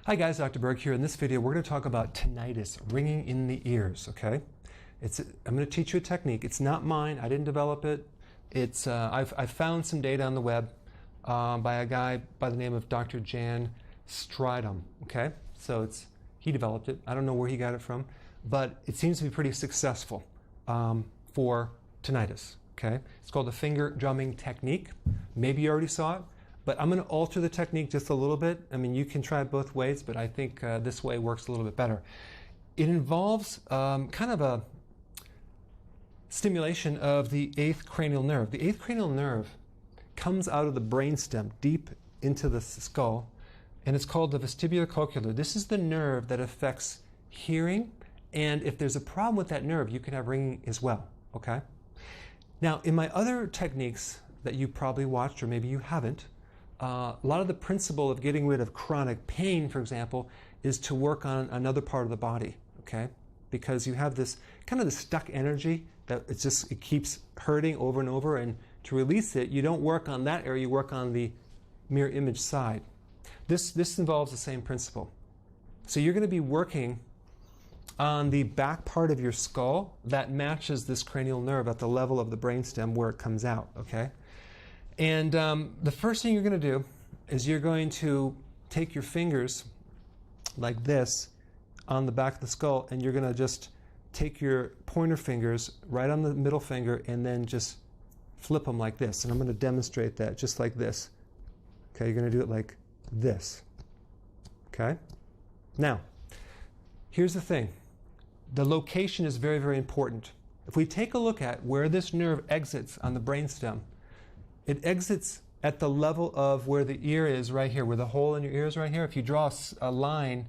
Hi guys, Dr. Berg here. In this video, we're going to talk about tinnitus, ringing in the ears, okay? I'm going to teach you a technique. It's not mine. I didn't develop it. I've found some data on the web by a guy by the name of Dr. Jan Stridham, okay? So he developed it. I don't know where he got it from, but it seems to be pretty successful for tinnitus, okay? It's called the finger drumming technique. Maybe you already saw it. But I'm going to alter the technique just a little bit. I mean, you can try it both ways, but I think this way works a little bit better. It involves kind of a stimulation of the 8th cranial nerve. The 8th cranial nerve comes out of the brainstem deep into the skull, and it's called the vestibulocochlear. This is the nerve that affects hearing, and if there's a problem with that nerve, you can have ringing as well, okay? Now, in my other techniques that you probably watched, or maybe you haven't, a lot of the principle of getting rid of chronic pain, for example, is to work on another part of the body, okay? Because you have this kind of the stuck energy that it keeps hurting over and over, and to release it, you don't work on that area, you work on the mirror image side. This involves the same principle. So you're going to be working on the back part of your skull that matches this cranial nerve at the level of the brainstem where it comes out, okay? And the first thing you're going to do is you're going to take your fingers like this on the back of the skull, and you're going to just take your pointer fingers right on the middle finger and then just flip them like this. And I'm going to demonstrate that just like this. Okay, you're going to do it like this. Okay? Now, here's the thing. The location is very, very important. If we take a look at where this nerve exits on the brainstem, it exits at the level of where the ear is right here, where the hole in your ear is right here. If you draw a line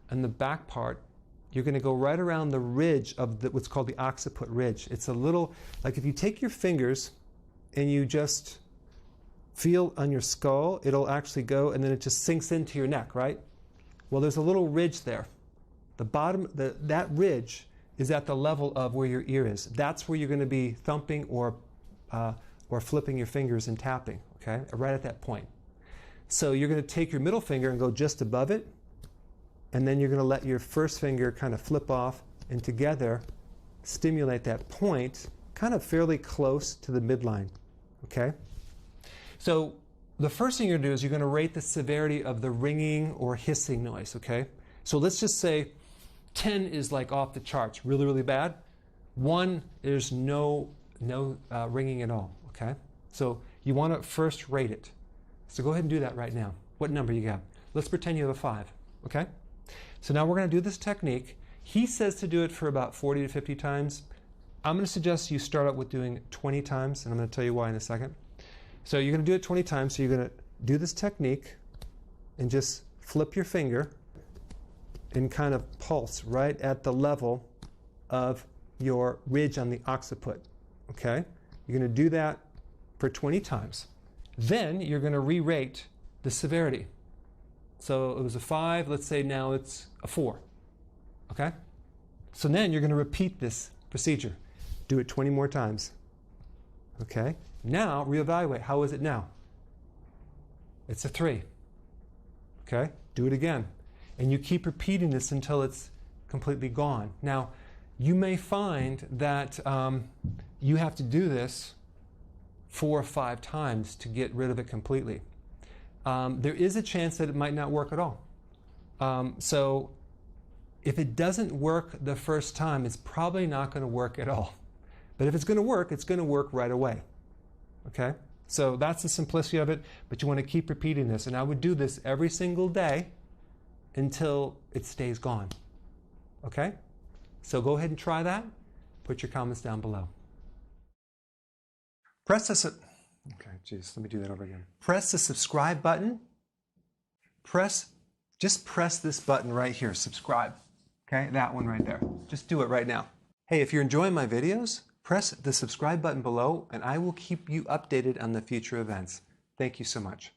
in the back part, you're going to go right around the ridge of what's called the occiput ridge. It's a little, like if you take your fingers and you just feel on your skull, it'll actually go and then it just sinks into your neck, right? Well, there's a little ridge there. The bottom, that ridge is at the level of where your ear is. That's where you're going to be thumping or flipping your fingers and tapping, okay? Right at that point. So you're going to take your middle finger and go just above it, and then you're going to let your first finger kind of flip off, and together stimulate that point kind of fairly close to the midline, okay? So the first thing you're going to do is you're going to rate the severity of the ringing or hissing noise, okay? So let's just say 10 is like off the charts, really, really bad. 1, there's no ringing at all. Okay, so you want to first rate it. So go ahead and do that right now. What number you got? Let's pretend you have a 5. Okay, so now we're going to do this technique. He says to do it for about 40 to 50 times. I'm going to suggest you start out with doing 20 times, and I'm going to tell you why in a second. So you're going to do it 20 times. So you're going to do this technique and just flip your finger and kind of pulse right at the level of your ridge on the occiput. Okay, you're going to do that for 20 times. Then you're going to re-rate the severity. So it was a 5, let's say now it's a 4. Okay? So then you're going to repeat this procedure. Do it 20 more times. Okay? Now reevaluate. How is it now? It's a 3. Okay? Do it again. And you keep repeating this until it's completely gone. Now, you may find that you have to do this 4 or 5 times to get rid of it completely. There is a chance that it might not work at all. So if it doesn't work the first time, it's probably not going to work at all. But if it's going to work right away. Okay? So that's the simplicity of it, but you want to keep repeating this. And I would do this every single day until it stays gone. Okay? So go ahead and try that. Put your comments down below. Press the let me do that over again. Press the subscribe button. Just press this button right here, subscribe. Okay, that one right there. Just do it right now. Hey, if you're enjoying my videos, press the subscribe button below, and I will keep you updated on the future events. Thank you so much.